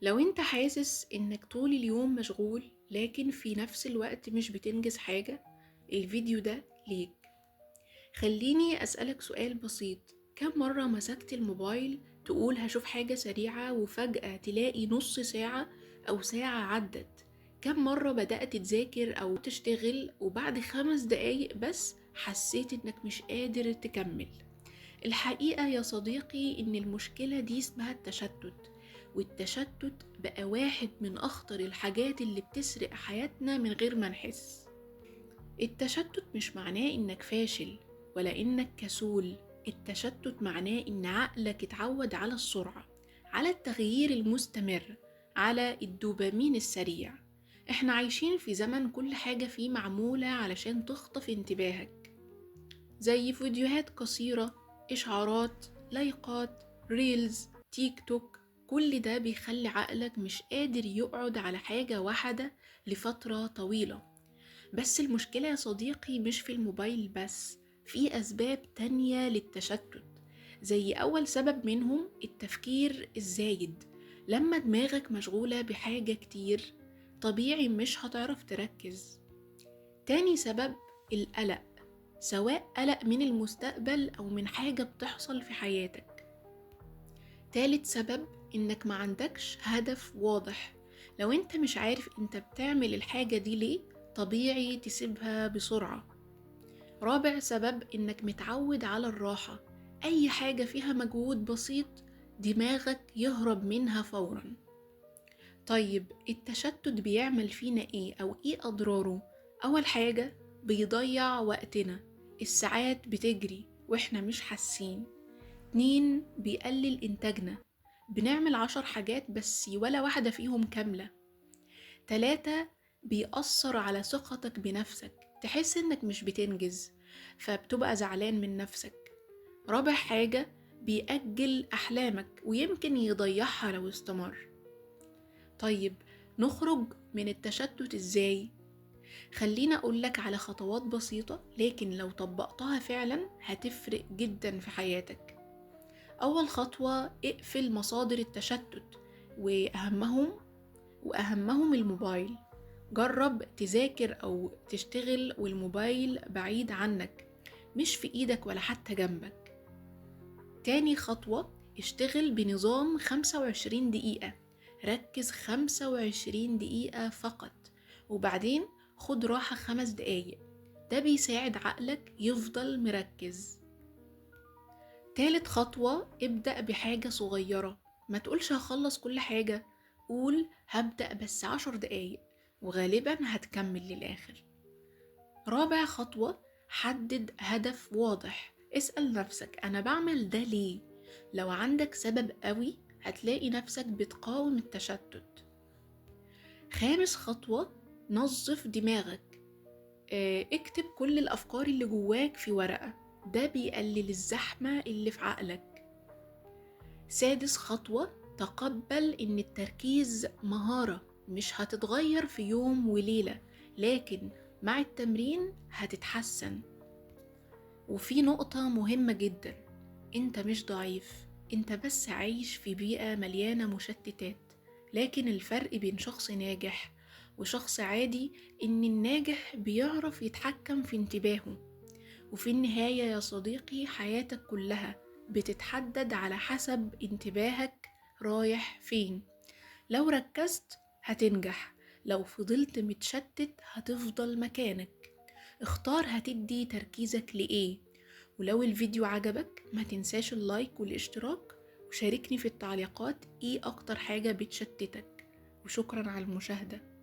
لو انت حاسس انك طول اليوم مشغول لكن في نفس الوقت مش بتنجز حاجة، الفيديو ده ليك. خليني أسألك سؤال بسيط: كم مرة مسكت الموبايل تقول هشوف حاجة سريعة وفجأة تلاقي نص ساعة أو ساعة عدت؟ كم مرة بدأت تذاكر أو تشتغل وبعد 5 دقايق بس حسيت إنك مش قادر تكمل؟ الحقيقة يا صديقي إن المشكلة دي اسمها التشتت، والتشتت بقى واحد من أخطر الحاجات اللي بتسرق حياتنا من غير ما نحس. التشتت مش معناه إنك فاشل ولا إنك كسول. التشتت معناه إن عقلك اتعود على السرعة، على التغيير المستمر، على الدوبامين السريع. احنا عايشين في زمن كل حاجة فيه معمولة علشان تخطف انتباهك، زي فيديوهات قصيرة، إشعارات، لايكات، ريلز، تيك توك. كل ده بيخلي عقلك مش قادر يقعد على حاجة واحدة لفترة طويلة. بس المشكلة يا صديقي مش في الموبايل بس، في أسباب تانية للتشتت. زي أول سبب منهم التفكير الزايد. لما دماغك مشغولة بحاجة كتير، طبيعي مش هتعرف تركز. تاني سبب القلق، سواء قلق من المستقبل أو من حاجة بتحصل في حياتك. تالت سبب إنك ما عندكش هدف واضح. لو انت مش عارف انت بتعمل الحاجة دي ليه، طبيعي تسيبها بسرعة. رابع سبب إنك متعود على الراحة. أي حاجة فيها مجهود بسيط دماغك يهرب منها فورا. طيب التشتت بيعمل فينا ايه أو ايه أضراره؟ أول حاجة، بيضيع وقتنا، الساعات بتجري واحنا مش حاسين. 2، بيقلل إنتاجنا، بنعمل 10 حاجات بس ولا واحدة فيهم كاملة. 3، بيأثر على ثقتك بنفسك، تحس إنك مش بتنجز فبتبقى زعلان من نفسك. رابع حاجة، بيأجل أحلامك ويمكن يضيعها لو استمر. طيب نخرج من التشتت إزاي؟ خلينا أقولك على خطوات بسيطة لكن لو طبقتها فعلا هتفرق جدا في حياتك. أول خطوة، اقفل مصادر التشتت وأهمهم الموبايل. جرب تذاكر أو تشتغل والموبايل بعيد عنك، مش في إيدك ولا حتى جنبك. تاني خطوة، اشتغل بنظام 25 دقيقة، ركز 25 دقيقة فقط، وبعدين خد راحة 5 دقايق. ده بيساعد عقلك يفضل مركز. تالت خطوة، ابدأ بحاجة صغيرة. ما تقولش هخلص كل حاجة، قول هبدأ بس 10 دقايق وغالبا هتكمل للآخر. رابع خطوة، حدد هدف واضح. اسأل نفسك أنا بعمل ده ليه؟ لو عندك سبب قوي هتلاقي نفسك بتقاوم التشتت. خامس خطوة، نظف دماغك. اكتب كل الأفكار اللي جواك في ورقة، ده بيقلل الزحمة اللي في عقلك. سادس خطوة، تقبل إن التركيز مهارة مش هتتغير في يوم وليلة، لكن مع التمرين هتتحسن. وفي نقطة مهمة جدا، انت مش ضعيف، انت بس عايش في بيئة مليانة مشتتات. لكن الفرق بين شخص ناجح وشخص عادي ان الناجح بيعرف يتحكم في انتباهه. وفي النهاية يا صديقي، حياتك كلها بتتحدد على حسب انتباهك رايح فين. لو ركزت هتنجح، لو فضلت متشتت هتفضل مكانك. اختار هتدي تركيزك لإيه. ولو الفيديو عجبك ما تنساش اللايك والاشتراك، وشاركني في التعليقات ايه اكتر حاجة بتشتتك. وشكرا على المشاهدة.